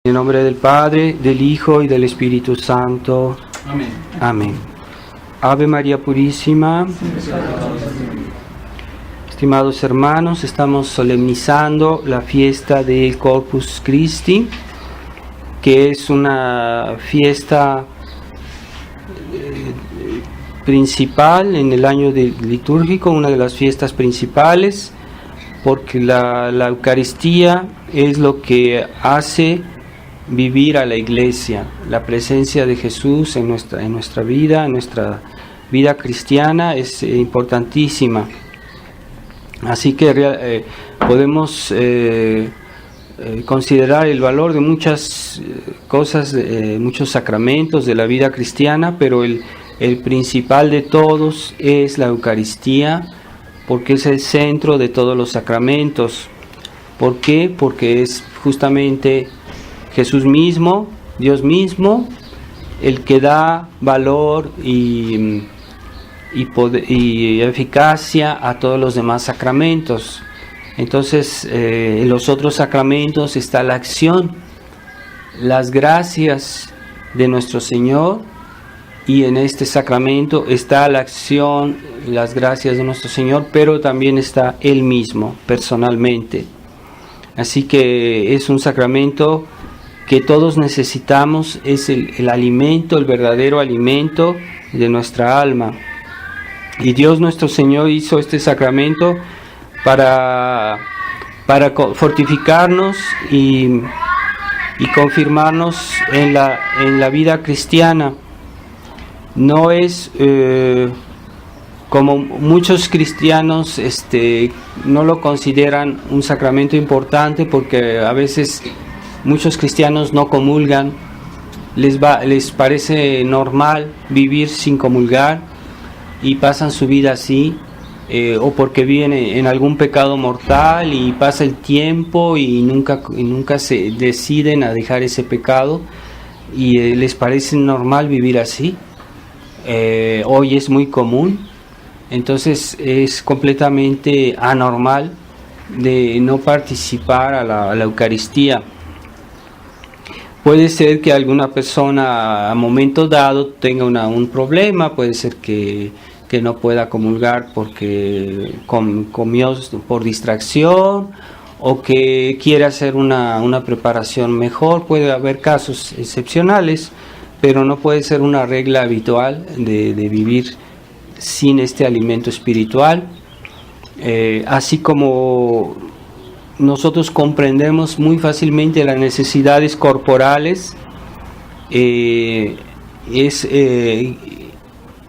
En el nombre del Padre, del Hijo y del Espíritu Santo. Amén. Amén. Ave María Purísima. Estimados hermanos, estamos solemnizando la fiesta del Corpus Christi, que es una fiesta principal en el año litúrgico, una de las fiestas principales, porque la Eucaristía es lo que hace vivir a la Iglesia. La presencia de Jesús en nuestra vida cristiana es importantísima. Así que podemos considerar el valor de muchas cosas, muchos sacramentos de la vida cristiana, pero el principal de todos es la Eucaristía, porque es el centro de todos los sacramentos. ¿Por qué? Porque es justamente Jesús mismo, Dios mismo, el que da valor y eficacia a todos los demás sacramentos. Entonces, en los otros sacramentos está la acción, las gracias de nuestro Señor, y en este sacramento está la acción, las gracias de nuestro Señor, pero también está Él mismo, personalmente. Así que es un sacramento que todos necesitamos, es el alimento, el verdadero alimento de nuestra alma. Y Dios nuestro Señor hizo este sacramento para fortificarnos y confirmarnos en la vida cristiana. No es como muchos cristianos no lo consideran un sacramento importante, porque a veces muchos cristianos no comulgan, les parece normal vivir sin comulgar y pasan su vida así, o porque viven en algún pecado mortal y pasa el tiempo y nunca se deciden a dejar ese pecado y les parece normal vivir así. Hoy es muy común, entonces es completamente anormal de no participar a la Eucaristía. Puede ser que alguna persona a momento dado tenga un problema, puede ser que no pueda comulgar porque comió por distracción, o que quiera hacer una preparación mejor. Puede haber casos excepcionales, pero no puede ser una regla habitual de vivir sin este alimento espiritual. Así como nosotros comprendemos muy fácilmente las necesidades corporales,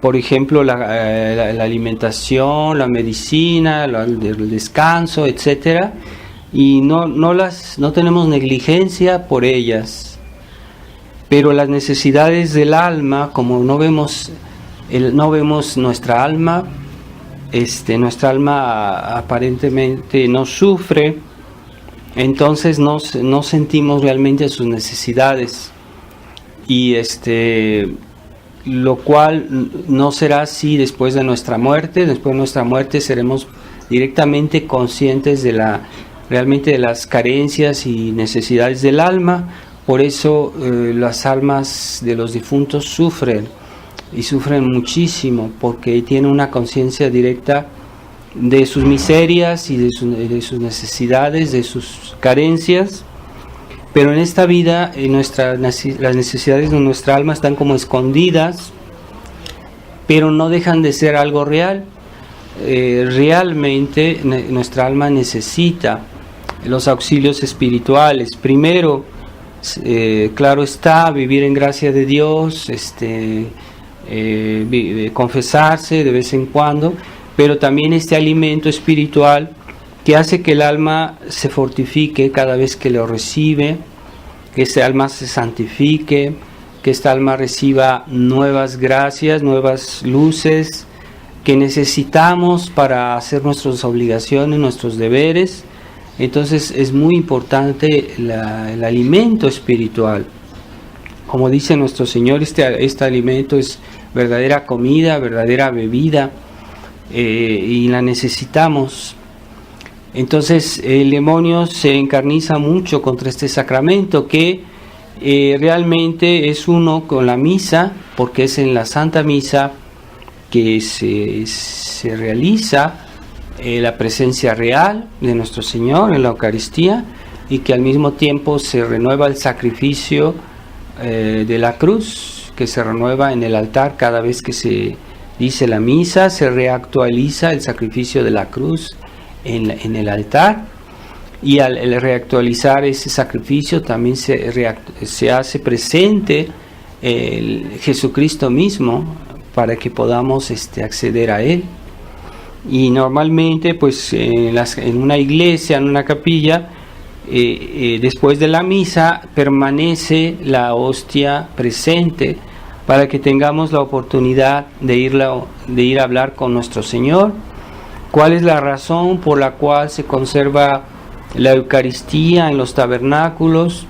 por ejemplo, la alimentación, la medicina, el descanso, etcétera, y no tenemos negligencia por ellas. Pero las necesidades del alma, como no vemos nuestra alma, nuestra alma aparentemente no sufre, entonces no sentimos realmente sus necesidades, y lo cual no será así después de nuestra muerte. Después de nuestra muerte seremos directamente conscientes realmente de las carencias y necesidades del alma. Por eso las almas de los difuntos sufren, y sufren muchísimo, porque tienen una conciencia directa de sus miserias y de sus necesidades, de sus carencias. Pero en esta vida las necesidades de nuestra alma están como escondidas, pero no dejan de ser algo real. Realmente nuestra alma necesita los auxilios espirituales. Primero, claro está, vivir en gracia de Dios, confesarse de vez en cuando, pero también este alimento espiritual que hace que el alma se fortifique cada vez que lo recibe, que este alma se santifique, que esta alma reciba nuevas gracias, nuevas luces que necesitamos para hacer nuestras obligaciones, nuestros deberes. Entonces es muy importante el alimento espiritual. Como dice nuestro Señor, este alimento es verdadera comida, verdadera bebida, y la necesitamos. Entonces el demonio se encarniza mucho contra este sacramento, que realmente es uno con la misa, porque es en la Santa Misa que se realiza la presencia real de nuestro Señor en la Eucaristía, y que al mismo tiempo se renueva el sacrificio de la cruz, que se renueva en el altar cada vez que se dice la misa, se reactualiza el sacrificio de la cruz en el altar, y al reactualizar ese sacrificio también se hace presente el Jesucristo mismo, para que podamos acceder a Él. Y normalmente pues en una iglesia, en una capilla, después de la misa permanece la hostia presente, para que tengamos la oportunidad de ir a hablar con nuestro Señor. ¿Cuál es la razón por la cual se conserva la Eucaristía en los tabernáculos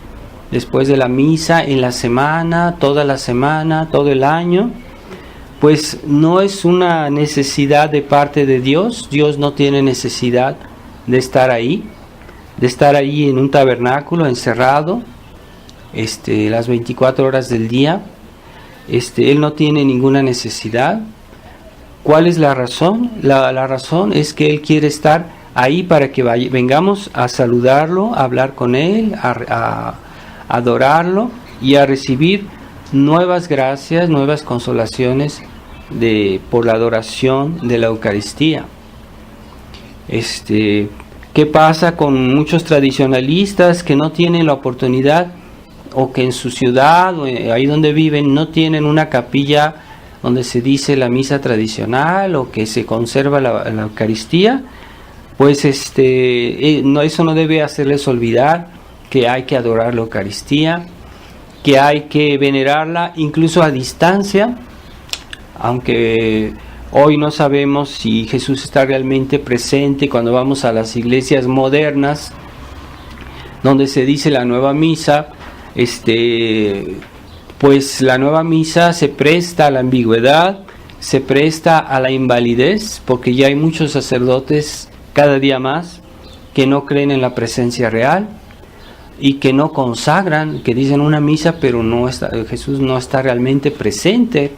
después de la misa, en la semana, todo el año? Pues no es una necesidad de parte de Dios. Dios no tiene necesidad de estar ahí en un tabernáculo encerrado las 24 horas del día. Él no tiene ninguna necesidad. ¿Cuál es la razón? La razón es que Él quiere estar ahí para que vengamos a saludarlo, a hablar con Él, a adorarlo y a recibir nuevas gracias, nuevas consolaciones por la adoración de la Eucaristía. ¿Qué pasa con muchos tradicionalistas que no tienen la oportunidad, o que en su ciudad o ahí donde viven no tienen una capilla donde se dice la misa tradicional o que se conserva la Eucaristía? Pues eso no debe hacerles olvidar que hay que adorar la Eucaristía, que hay que venerarla incluso a distancia, aunque hoy no sabemos si Jesús está realmente presente cuando vamos a las iglesias modernas donde se dice la nueva misa. Pues la nueva misa se presta a la ambigüedad, se presta a la invalidez, porque ya hay muchos sacerdotes cada día más que no creen en la presencia real y que no consagran, que dicen una misa pero Jesús no está realmente presente.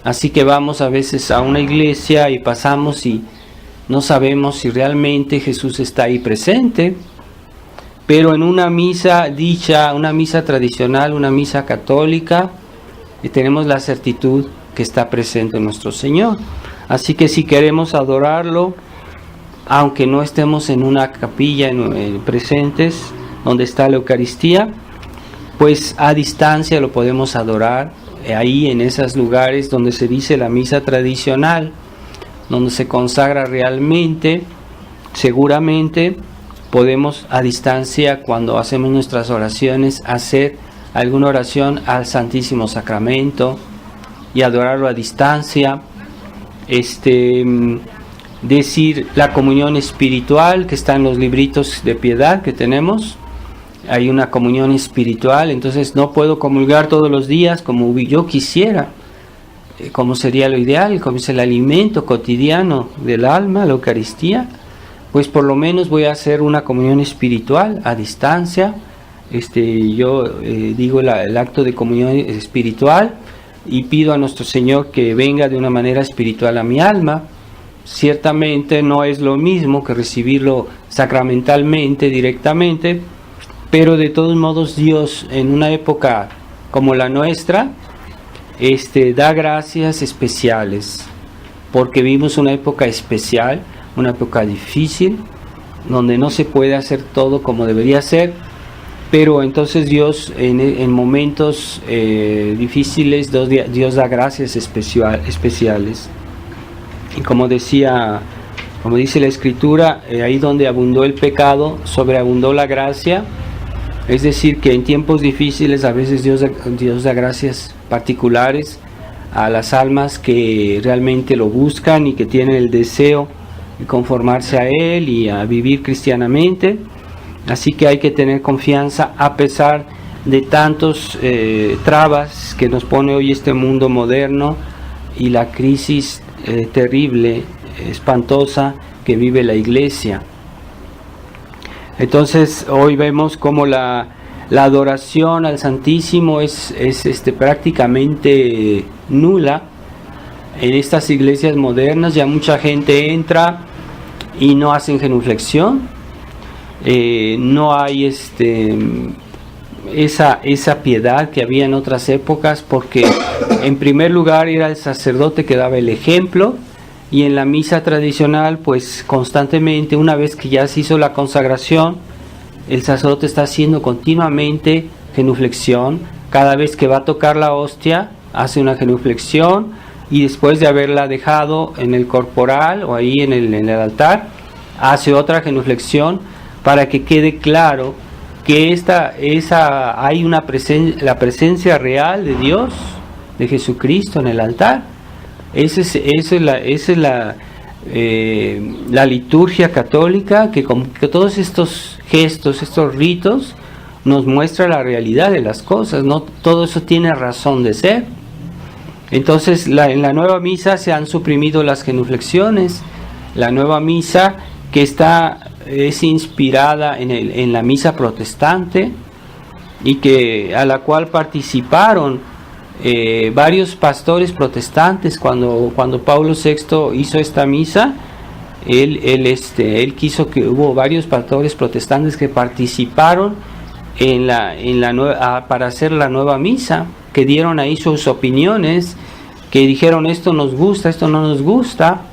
Así que vamos a veces a una iglesia y pasamos y no sabemos si realmente Jesús está ahí presente. Pero en una misa una misa tradicional, una misa católica, tenemos la certitud que está presente nuestro Señor. Así que si queremos adorarlo, aunque no estemos en una capilla presentes donde está la Eucaristía, pues a distancia lo podemos adorar ahí en esos lugares donde se dice la misa tradicional, donde se consagra realmente. Seguramente podemos a distancia, cuando hacemos nuestras oraciones, hacer alguna oración al Santísimo Sacramento y adorarlo a distancia. Decir la comunión espiritual que está en los libritos de piedad que tenemos. Hay una comunión espiritual, entonces no puedo comulgar todos los días como yo quisiera, como sería lo ideal, como es el alimento cotidiano del alma, la Eucaristía. Pues por lo menos voy a hacer una comunión espiritual a distancia. Yo digo el acto de comunión espiritual y pido a nuestro Señor que venga de una manera espiritual a mi alma. Ciertamente no es lo mismo que recibirlo sacramentalmente, directamente, pero de todos modos Dios en una época como la nuestra da gracias especiales, porque vivimos una época especial, una época difícil, donde no se puede hacer todo como debería ser, pero entonces Dios en momentos difíciles, Dios da gracias especiales. Y como dice la Escritura, ahí donde abundó el pecado, sobreabundó la gracia. Es decir, que en tiempos difíciles a veces Dios da gracias particulares a las almas que realmente lo buscan y que tienen el deseo de conformarse a Él y a vivir cristianamente. Así que hay que tener confianza a pesar de tantos trabas que nos pone hoy este mundo moderno y la crisis terrible, espantosa que vive la Iglesia. Entonces hoy vemos cómo la La adoración al Santísimo es prácticamente nula. En estas iglesias modernas ya mucha gente entra y no hacen genuflexión. No hay esa piedad que había en otras épocas, porque en primer lugar era el sacerdote que daba el ejemplo, y en la misa tradicional pues constantemente, una vez que ya se hizo la consagración, el sacerdote está haciendo continuamente genuflexión. Cada vez que va a tocar la hostia hace una genuflexión, y después de haberla dejado en el corporal o ahí en el altar hace otra genuflexión, para que quede claro que hay la presencia real de Dios, de Jesucristo en el altar. Esa es la liturgia católica, que con todos estos gestos, estos ritos, nos muestra la realidad de las cosas. No todo eso tiene razón de ser. Entonces en la nueva misa se han suprimido las genuflexiones. La nueva misa, que es inspirada en la misa protestante, y a la cual participaron varios pastores protestantes. Cuando Pablo VI hizo esta misa, él quiso que hubo varios pastores protestantes que participaron para hacer la nueva misa, que dieron ahí sus opiniones, que dijeron esto nos gusta, esto no nos gusta.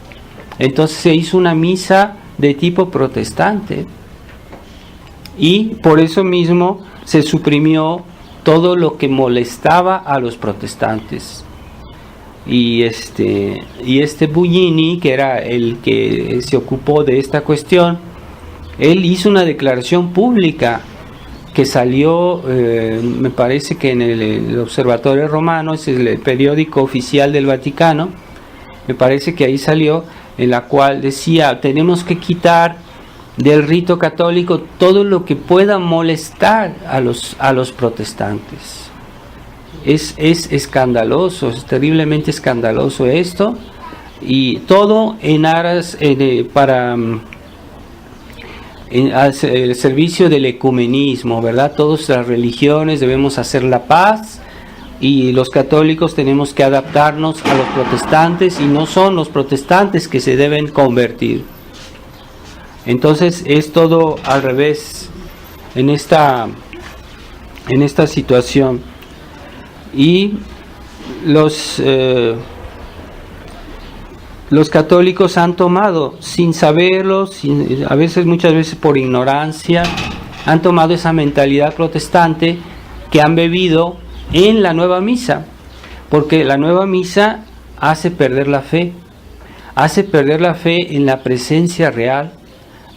Entonces se hizo una misa de tipo protestante, y por eso mismo se suprimió todo lo que molestaba a los protestantes. Y Buglini, que era el que se ocupó de esta cuestión, él hizo una declaración pública que salió, me parece que en el Observatorio Romano, es el periódico oficial del Vaticano, me parece que ahí salió, en la cual decía: tenemos que quitar del rito católico todo lo que pueda molestar a los protestantes. Es escandaloso, es terriblemente escandaloso esto, y todo en aras al servicio del ecumenismo, ¿verdad? Todas las religiones debemos hacer la paz, y los católicos tenemos que adaptarnos a los protestantes, y no son los protestantes que se deben convertir. Entonces es todo al revés en esta situación. Y los católicos han tomado, sin saberlo, muchas veces por ignorancia, han tomado esa mentalidad protestante que han bebido en la nueva misa, porque la nueva misa hace perder la fe en la presencia real,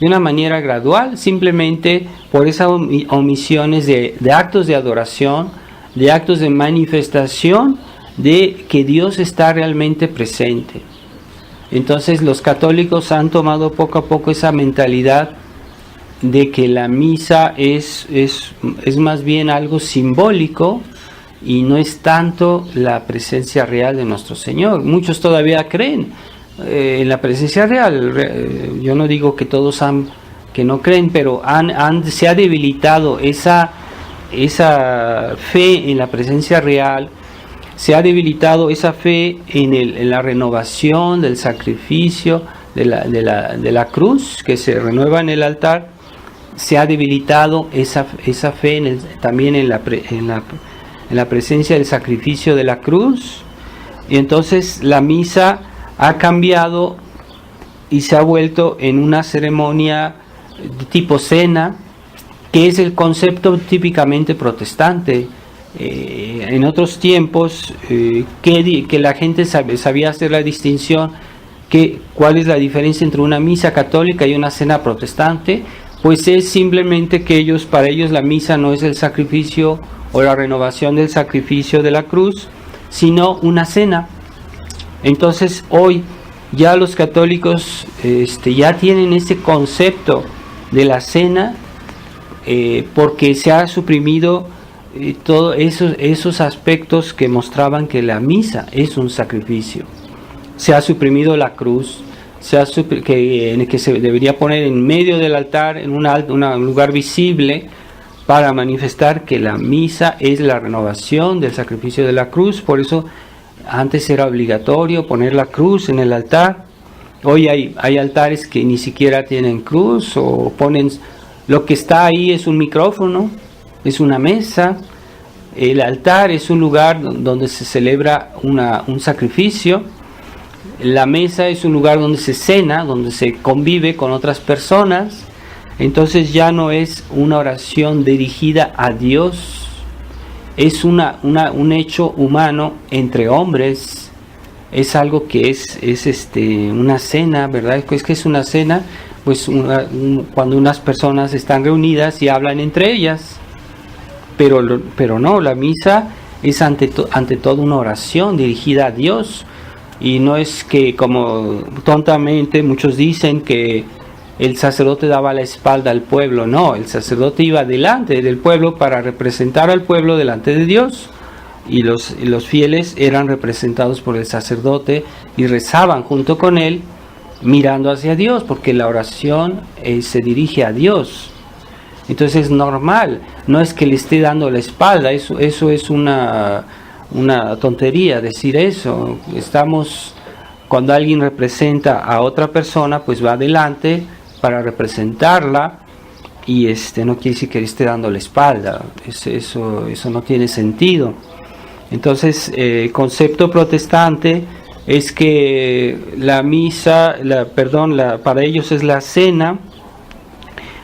de una manera gradual, simplemente por esas omisiones de actos de adoración, de actos de manifestación de que Dios está realmente presente. Entonces los católicos han tomado poco a poco esa mentalidad de que la misa es más bien algo simbólico, y no es tanto la presencia real de nuestro Señor. Muchos todavía creen en la presencia real. Yo no digo que todos que no creen, pero se ha debilitado esa fe en la presencia real. Se ha debilitado esa fe en la renovación del sacrificio de la cruz, que se renueva en el altar. Se ha debilitado esa fe también en la presencia del sacrificio de la cruz, y entonces la misa ha cambiado y se ha vuelto en una ceremonia de tipo cena, que es el concepto típicamente protestante. En otros tiempos que la gente sabía hacer la distinción, cuál es la diferencia entre una misa católica y una cena protestante, pues es simplemente que para ellos la misa no es el sacrificio o la renovación del sacrificio de la cruz, sino una cena. Entonces hoy ya los católicos ya tienen ese concepto de la cena, porque se ha suprimido todos esos aspectos que mostraban que la misa es un sacrificio. Se ha suprimido la cruz, que se debería poner en medio del altar, en un lugar visible, para manifestar que la misa es la renovación del sacrificio de la cruz. Por eso antes era obligatorio poner la cruz en el altar. Hoy hay altares que ni siquiera tienen cruz, o ponen, lo que está ahí es un micrófono, es una mesa. El altar es un lugar donde se celebra un sacrificio. La mesa es un lugar donde se cena, donde se convive con otras personas. Entonces ya no es una oración dirigida a Dios, es un hecho humano entre hombres. Es algo que es una cena, ¿verdad? Es que es una cena, pues cuando unas personas están reunidas y hablan entre ellas. Pero no, la misa es ante todo una oración dirigida a Dios. Y no es que, como tontamente muchos dicen, que el sacerdote daba la espalda al pueblo. No, el sacerdote iba delante del pueblo para representar al pueblo delante de Dios. Y los fieles eran representados por el sacerdote y rezaban junto con él, mirando hacia Dios, porque la oración se dirige a Dios. Entonces es normal, no es que le esté dando la espalda, eso es una tontería decir eso. Cuando alguien representa a otra persona, pues va adelante para representarla, y no quiere decir que le esté dando la espalda. Eso no tiene sentido. Entonces, el concepto protestante es que la misa, para ellos es la cena,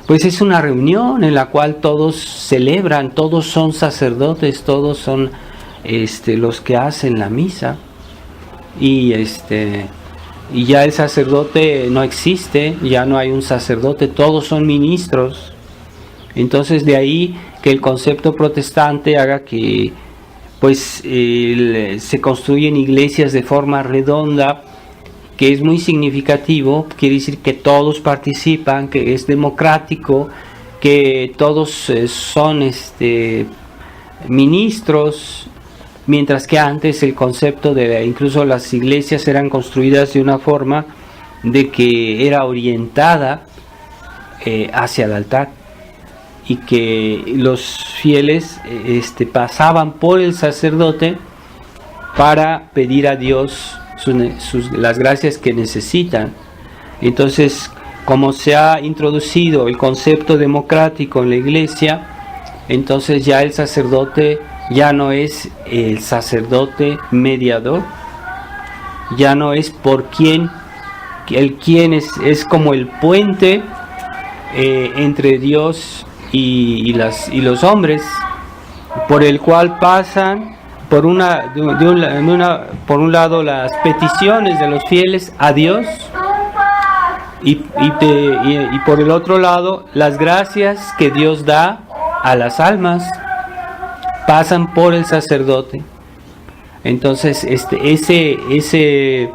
pues es una reunión en la cual todos celebran, todos son sacerdotes, todos son los que hacen la misa, y ya el sacerdote no existe, ya no hay un sacerdote, todos son ministros. Entonces de ahí que el concepto protestante haga que pues se construyen iglesias de forma redonda, que es muy significativo. Quiere decir que todos participan, que es democrático, que todos son ministros, mientras que antes el concepto incluso las iglesias eran construidas de una forma de que era orientada hacia el altar, y que los fieles pasaban por el sacerdote para pedir a Dios las gracias que necesitan. Entonces, como se ha introducido el concepto democrático en la iglesia, entonces ya el sacerdote ya no es el sacerdote mediador, ya no es quien es como el puente entre Dios y los hombres, por el cual pasan por un lado las peticiones de los fieles a Dios, y por el otro lado las gracias que Dios da a las almas pasan por el sacerdote. Entonces ese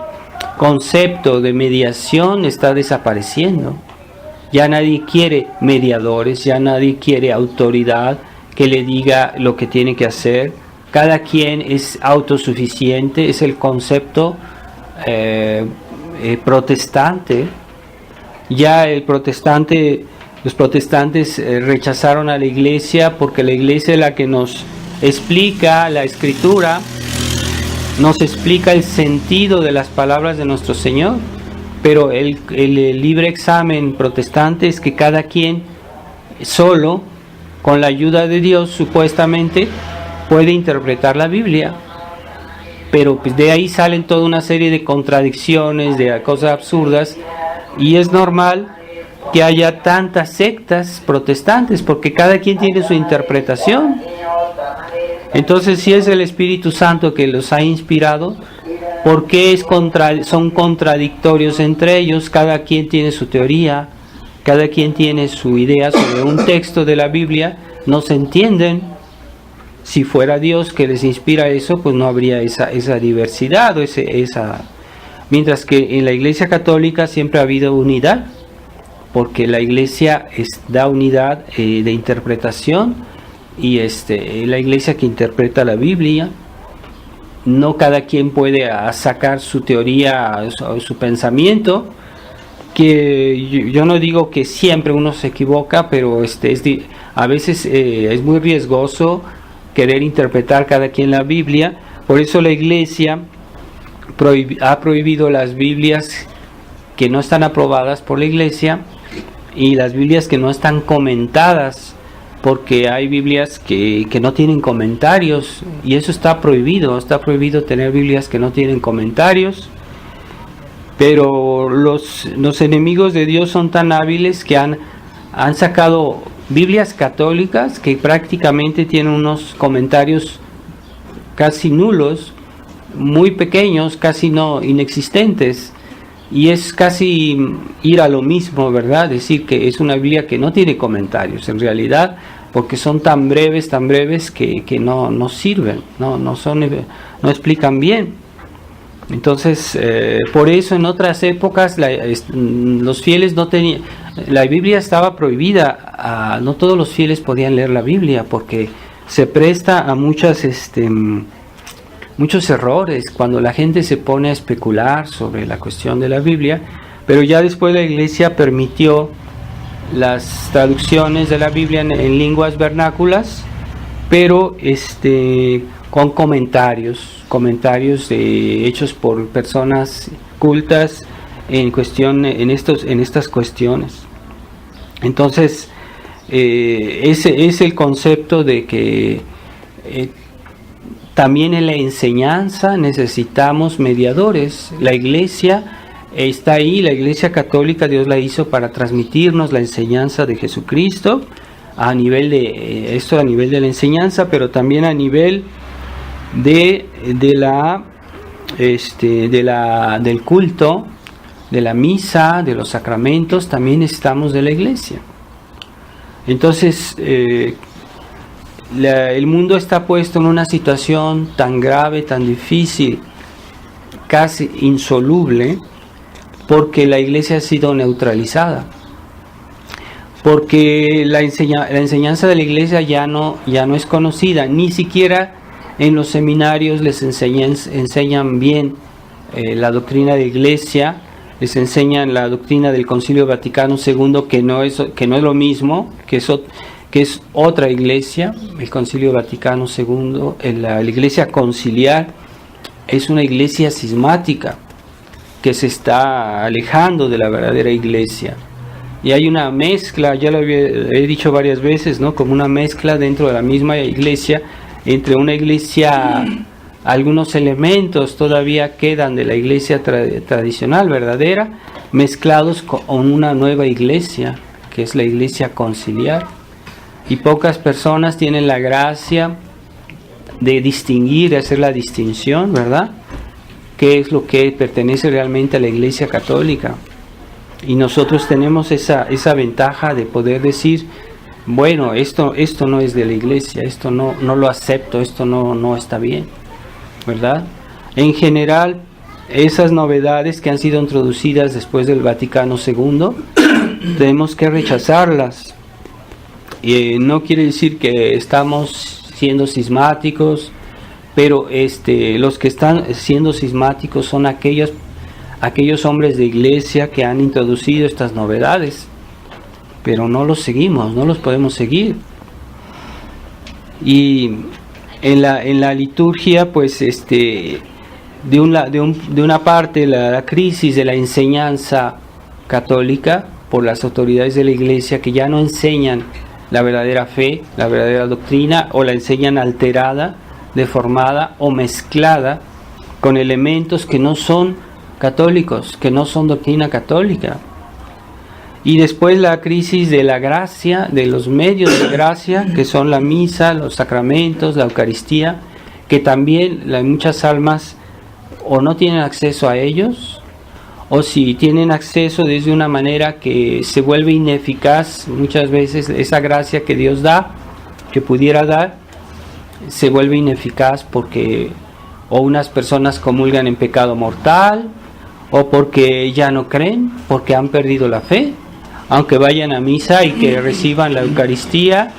concepto de mediación está desapareciendo. Ya nadie quiere mediadores, ya nadie quiere autoridad que le diga lo que tiene que hacer. Cada quien es autosuficiente, es el concepto protestante. Ya los protestantes rechazaron a la iglesia, porque la iglesia es la que nos explica la escritura, nos explica el sentido de las palabras de nuestro Señor. Pero el libre examen protestante es que cada quien solo, con la ayuda de Dios supuestamente, puede interpretar la Biblia. Pero pues de ahí salen toda una serie de contradicciones, de cosas absurdas, y es normal que haya tantas sectas protestantes, porque cada quien tiene su interpretación. Entonces, si es el Espíritu Santo que los ha inspirado, ¿por qué son contradictorios entre ellos? Cada quien tiene su teoría, cada quien tiene su idea sobre un texto de la Biblia, no se entienden. Si fuera Dios que les inspira eso, pues no habría esa diversidad, mientras que en la Iglesia Católica siempre ha habido unidad, porque la Iglesia da unidad de interpretación, y la Iglesia que interpreta la Biblia. No cada quien puede sacar su teoría o su pensamiento, que yo no digo que siempre uno se equivoca, pero a veces es muy riesgoso querer interpretar cada quien la Biblia. Por eso la Iglesia ha prohibido las Biblias que no están aprobadas por la Iglesia y las Biblias que no están comentadas, porque hay Biblias que no tienen comentarios, y eso está prohibido tener Biblias que no tienen comentarios. Pero los enemigos de Dios son tan hábiles que han sacado Biblias católicas que prácticamente tienen unos comentarios casi nulos, muy pequeños, casi no inexistentes, y es casi ir a lo mismo, ¿verdad? Decir que es una Biblia que no tiene comentarios en realidad, porque son tan breves que no sirven, no explican bien. Entonces, por eso en otras épocas los fieles no tenían, la Biblia estaba prohibida, no todos los fieles podían leer la Biblia, porque se presta a muchos errores cuando la gente se pone a especular sobre la cuestión de la Biblia. Pero ya después la Iglesia permitió las traducciones de la Biblia en lenguas vernáculas, pero con comentarios hechos por personas cultas en estas cuestiones. Entonces, ese es el concepto de que también en la enseñanza necesitamos mediadores. La Iglesia está ahí, la Iglesia católica Dios la hizo para transmitirnos la enseñanza de Jesucristo, a nivel de la enseñanza, pero también a nivel del culto, de la misa, de los sacramentos. También necesitamos de la Iglesia. Entonces, el mundo está puesto en una situación tan grave, tan difícil, casi insoluble, porque la Iglesia ha sido neutralizada, porque la enseñanza de la Iglesia ya no es conocida. Ni siquiera en los seminarios les enseñan bien la doctrina de la Iglesia, les enseñan la doctrina del Concilio Vaticano II, que no es lo mismo, que es otra iglesia. El Concilio Vaticano II, la Iglesia conciliar, es una iglesia cismática que se está alejando de la verdadera Iglesia. Y hay una mezcla, ya lo he dicho varias veces, ¿no? Como una mezcla dentro de la misma Iglesia, entre una Iglesia, algunos elementos todavía quedan de la Iglesia tradicional, verdadera, mezclados con una nueva Iglesia, que es la Iglesia conciliar. Y pocas personas tienen la gracia de distinguir, de hacer la distinción, ¿verdad? ¿Qué es lo que pertenece realmente a la Iglesia católica? Y nosotros tenemos esa ventaja de poder decir, bueno, esto no es de la Iglesia, esto no lo acepto, esto no está bien, ¿verdad? En general, esas novedades que han sido introducidas después del Vaticano II, tenemos que rechazarlas. No quiere decir que estamos siendo cismáticos, pero los que están siendo cismáticos son aquellos hombres de Iglesia que han introducido estas novedades, pero no los seguimos, no los podemos seguir. Y en la liturgia, pues de una parte la crisis de la enseñanza católica por las autoridades de la Iglesia, que ya no enseñan la verdadera fe, la verdadera doctrina, o la enseñan alterada, deformada o mezclada con elementos que no son católicos, que no son doctrina católica. Y después la crisis de la gracia, de los medios de gracia, que son la misa, los sacramentos, la Eucaristía, que también muchas almas o no tienen acceso a ellos, o si tienen acceso desde una manera que se vuelve ineficaz. Muchas veces esa gracia que Dios da, que pudiera dar, se vuelve ineficaz porque o unas personas comulgan en pecado mortal, o porque ya no creen, porque han perdido la fe, aunque vayan a misa y que reciban la Eucaristía.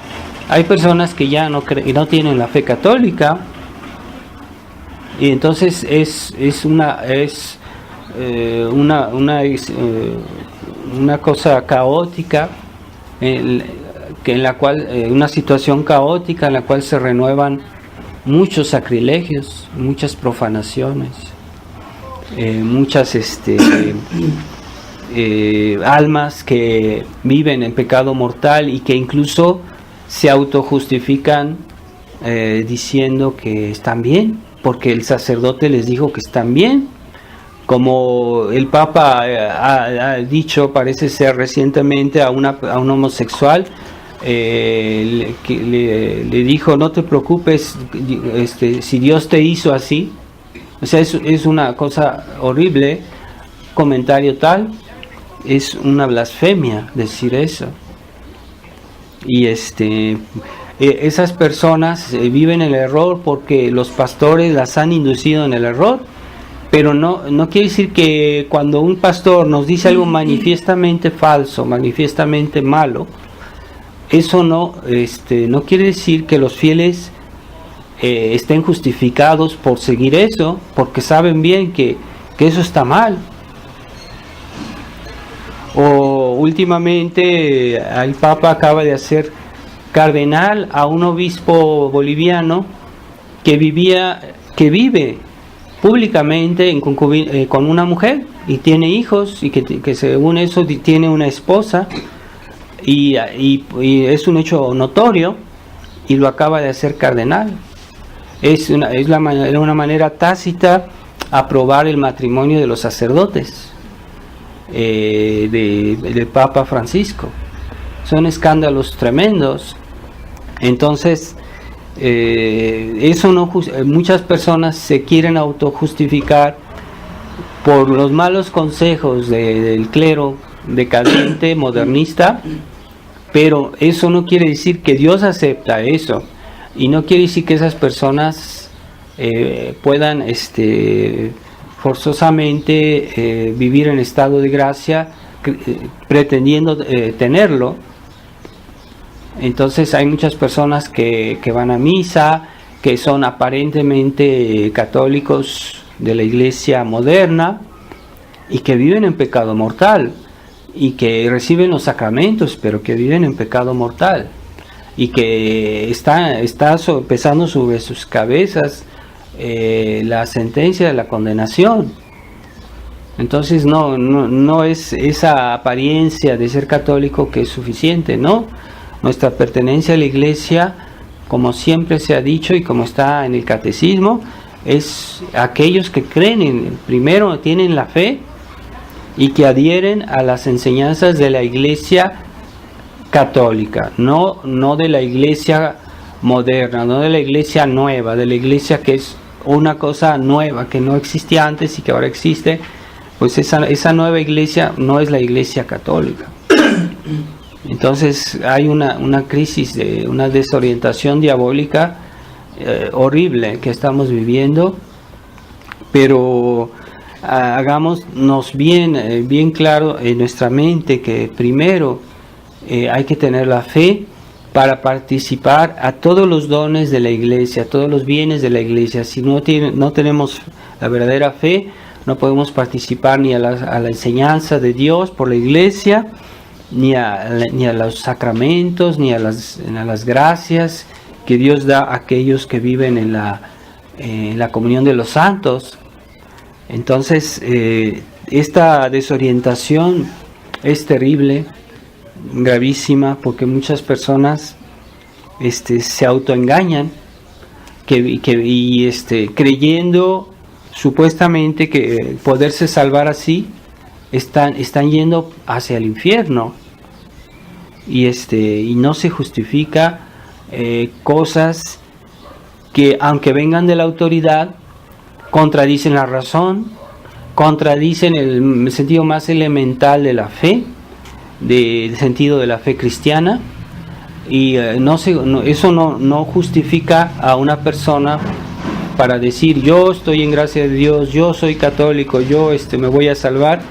Hay personas que ya no tienen la fe católica, y entonces es una cosa caótica que en la cual una situación caótica en la cual se renuevan muchos sacrilegios, muchas profanaciones, muchas almas que viven en pecado mortal y que incluso se autojustifican diciendo que están bien, porque el sacerdote les dijo que están bien. Como el Papa ha dicho, parece ser recientemente, a un homosexual, le dijo: no te preocupes, si Dios te hizo así. O sea, es una cosa horrible, comentario tal, es una blasfemia decir eso. Y esas personas viven el error porque los pastores las han inducido en el error, pero no quiere decir que cuando un pastor nos dice algo manifiestamente falso, manifiestamente malo, eso no quiere decir que los fieles estén justificados por seguir eso, porque saben bien que eso está mal. O últimamente el Papa acaba de hacer cardenal a un obispo boliviano que vive públicamente con una mujer y tiene hijos, y que según eso tiene una esposa, y es un hecho notorio, y lo acaba de hacer cardenal. Es una manera tácita aprobar el matrimonio de los sacerdotes del Papa Francisco. Son escándalos tremendos. Entonces muchas personas se quieren autojustificar por los malos consejos del clero decadente, modernista, pero eso no quiere decir que Dios acepta eso, y no quiere decir que esas personas puedan forzosamente vivir en estado de gracia pretendiendo tenerlo. Entonces hay muchas personas que van a misa, que son aparentemente católicos de la iglesia moderna y que viven en pecado mortal, y que reciben los sacramentos, pero que viven en pecado mortal, y que está pesando sobre sus cabezas la sentencia de la condenación. Entonces no es esa apariencia de ser católico que es suficiente, ¿no? Nuestra pertenencia a la iglesia, como siempre se ha dicho y como está en el catecismo, es aquellos que creen primero tienen la fe y que adhieren a las enseñanzas de la iglesia católica, no de la iglesia moderna, no de la iglesia nueva, de la iglesia que es una cosa nueva que no existía antes y que ahora existe. Pues esa nueva iglesia no es la iglesia católica. Entonces hay una crisis, una desorientación diabólica horrible que estamos viviendo, pero hagámonos bien claro en nuestra mente que primero hay que tener la fe para participar a todos los dones de la iglesia, a todos los bienes de la iglesia. Si no tenemos la verdadera fe, no podemos participar ni a la enseñanza de Dios por la iglesia, ni a los sacramentos, ni a las gracias que Dios da a aquellos que viven en la comunión de los santos. Entonces, esta desorientación es terrible, gravísima, porque muchas personas se autoengañan creyendo supuestamente que poderse salvar así, están yendo hacia el infierno, y no se justifica cosas que, aunque vengan de la autoridad, contradicen la razón, contradicen el sentido más elemental de la fe, del sentido de la fe cristiana, y eso no justifica a una persona para decir: yo estoy en gracia de Dios, yo soy católico, yo me voy a salvar,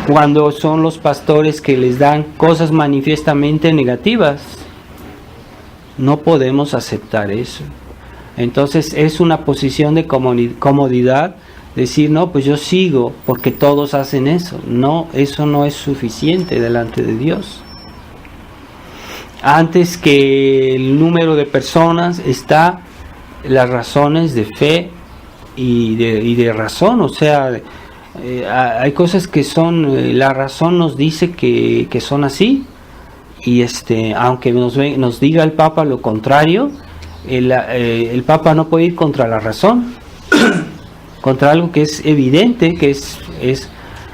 cuando son los pastores que les dan cosas manifiestamente negativas. No podemos aceptar eso. Entonces es una posición de comodidad decir: no, pues yo sigo porque todos hacen eso. No, eso no es suficiente delante de Dios. Antes que el número de personas está las razones de fe y de razón. O sea, hay cosas que son, la razón nos dice que son así, y aunque nos diga el Papa lo contrario, el Papa no puede ir contra la razón, contra algo que es evidente, que es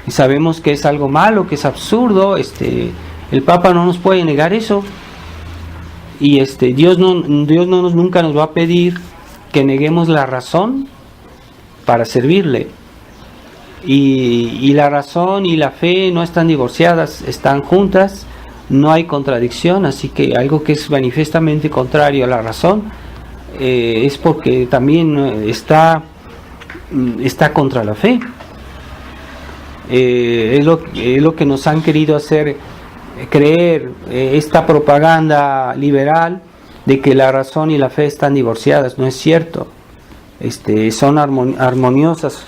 sabemos que es algo malo, que es absurdo. El Papa no nos puede negar eso. Y Dios nunca nos va a pedir que neguemos la razón para servirle. Y la razón y la fe no están divorciadas, están juntas, no hay contradicción. Así que algo que es manifiestamente contrario a la razón es porque también está contra la fe. Es lo que nos han querido hacer creer, esta propaganda liberal de que la razón y la fe están divorciadas. No es cierto. Son armoniosas,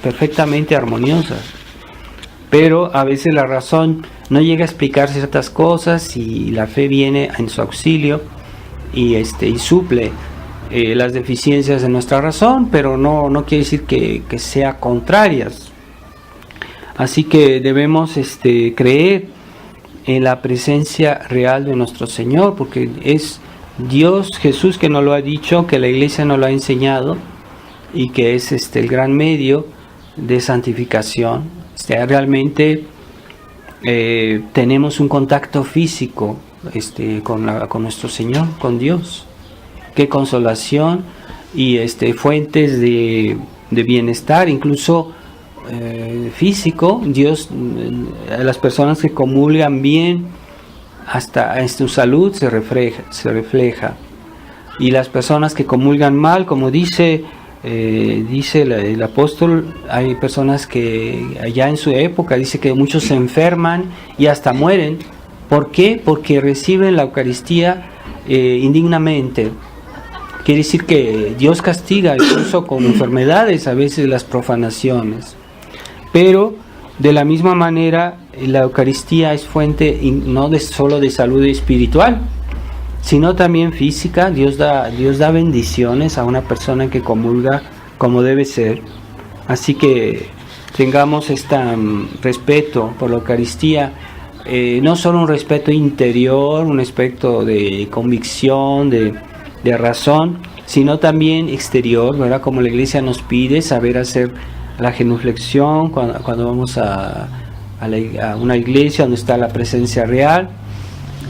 perfectamente armoniosas, pero a veces la razón no llega a explicar ciertas cosas y la fe viene en su auxilio y suple las deficiencias de nuestra razón, pero no quiere decir que sea contrarias. Así que debemos creer en la presencia real de nuestro Señor, porque es Dios, Jesús, que nos lo ha dicho, que la Iglesia nos lo ha enseñado, y que es el gran medio de santificación. Realmente tenemos un contacto físico con nuestro Señor, con Dios. Qué consolación y fuentes de bienestar, incluso físico. Dios, las personas que comulgan bien, hasta en su salud se refleja. Y las personas que comulgan mal, como dice el apóstol, hay personas que allá en su época dice que muchos se enferman y hasta mueren. ¿Por qué? Porque reciben la Eucaristía indignamente. Quiere decir que Dios castiga incluso con enfermedades a veces las profanaciones. Pero de la misma manera la Eucaristía es fuente no solo de salud espiritual, sino también física. Dios da bendiciones a una persona que comulga como debe ser. Así que tengamos este respeto por la Eucaristía, no solo un respeto interior, un respeto de convicción, de razón, sino también exterior, ¿verdad? Como la Iglesia nos pide, saber hacer la genuflexión cuando vamos a una iglesia donde está la presencia real,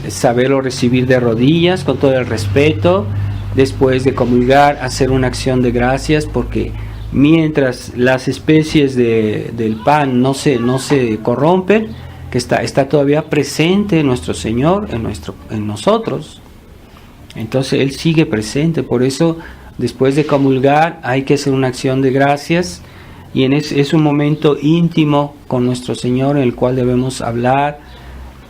saberlo recibir de rodillas con todo el respeto, después de comulgar hacer una acción de gracias, porque mientras las especies del pan no se corrompen, que está todavía presente nuestro Señor en nosotros. Entonces Él sigue presente. Por eso después de comulgar hay que hacer una acción de gracias, y es un momento íntimo con nuestro Señor en el cual debemos hablar,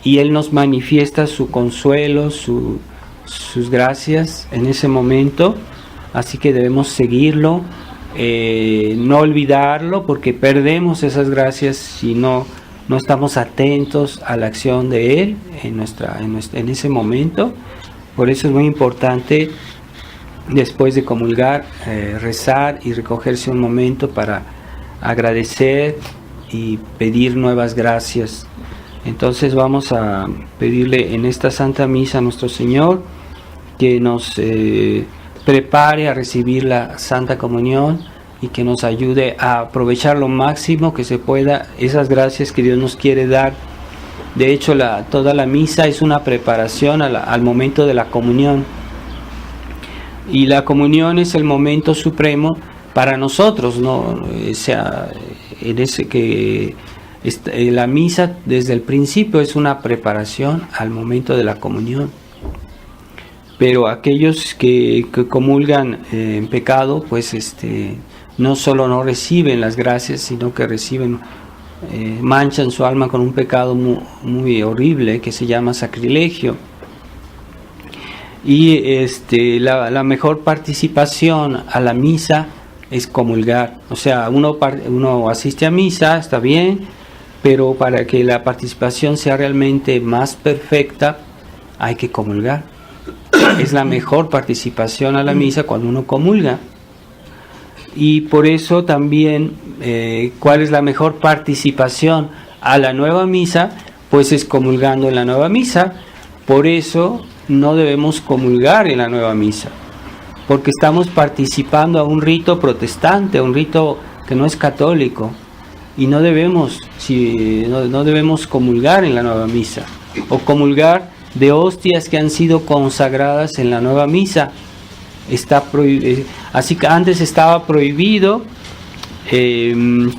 y Él nos manifiesta su consuelo, sus gracias en ese momento. Así que debemos seguirlo, no olvidarlo, porque perdemos esas gracias si no estamos atentos a la acción de Él en ese momento. Por eso es muy importante, después de comulgar, rezar y recogerse un momento para agradecer y pedir nuevas gracias. Entonces vamos a pedirle en esta Santa Misa a nuestro Señor que nos prepare a recibir la Santa Comunión y que nos ayude a aprovechar lo máximo que se pueda esas gracias que Dios nos quiere dar. De hecho, toda la misa es una preparación al momento de la comunión, y la comunión es el momento supremo para nosotros, ¿no? O sea, la misa desde el principio es una preparación al momento de la comunión. Pero aquellos que comulgan en pecado, pues no solo no reciben las gracias, sino que manchan su alma con un pecado muy, muy horrible que se llama sacrilegio. Y la mejor participación a la misa es comulgar. O sea, uno asiste a misa, está bien, pero para que la participación sea realmente más perfecta, hay que comulgar. Es la mejor participación a la misa cuando uno comulga. Y por eso también, ¿cuál es la mejor participación a la nueva misa? Pues es comulgando en la nueva misa. Por eso no debemos comulgar en la nueva misa, porque estamos participando a un rito protestante, a un rito que no es católico, y no debemos comulgar en la nueva misa, o comulgar de hostias que han sido consagradas en la nueva misa. Así que antes estaba prohibido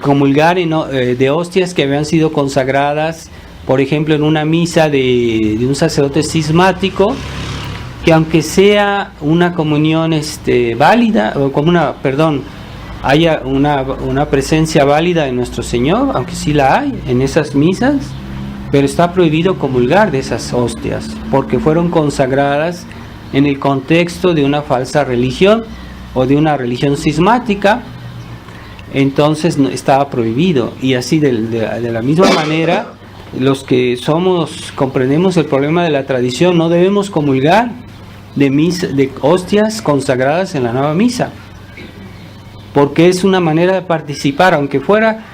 comulgar de hostias que habían sido consagradas, por ejemplo, en una misa de un sacerdote cismático, que aunque sea una comunión válida, o como haya una presencia válida de nuestro Señor, aunque sí la hay en esas misas, pero está prohibido comulgar de esas hostias, porque fueron consagradas en el contexto de una falsa religión o de una religión cismática. Entonces estaba prohibido. Y así de la misma manera, los que comprendemos el problema de la tradición, no debemos comulgar de hostias consagradas en la nueva misa, porque es una manera de participar, aunque fuera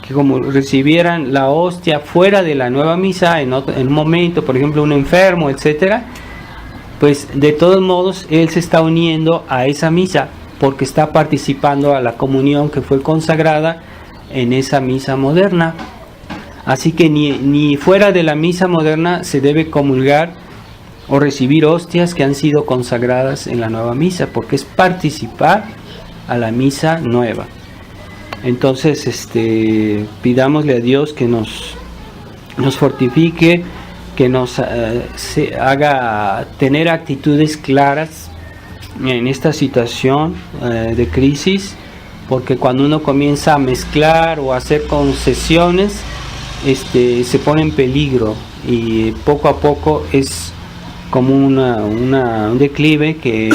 que como recibieran la hostia fuera de la nueva misa en un momento, por ejemplo un enfermo, etcétera, pues de todos modos él se está uniendo a esa misa, porque está participando a la comunión que fue consagrada en esa misa moderna. Así que ni fuera de la misa moderna se debe comulgar o recibir hostias que han sido consagradas en la nueva misa, porque es participar a la misa nueva. Entonces pidámosle a Dios que nos fortifique, que nos haga tener actitudes claras en esta situación de crisis, porque cuando uno comienza a mezclar o a hacer concesiones, se pone en peligro, y poco a poco es como un declive que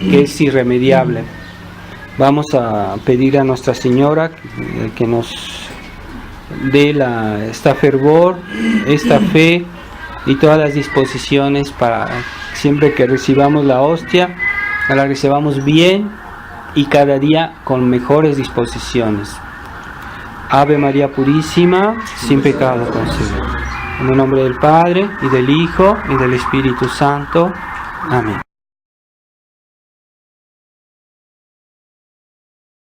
es irremediable. Vamos a pedir a Nuestra Señora que nos dé esta fervor, esta fe y todas las disposiciones para siempre que recibamos la hostia, que la recibamos bien y cada día con mejores disposiciones. Ave María Purísima, sin pecado concebida. En el nombre del Padre, y del Hijo, y del Espíritu Santo. Amén.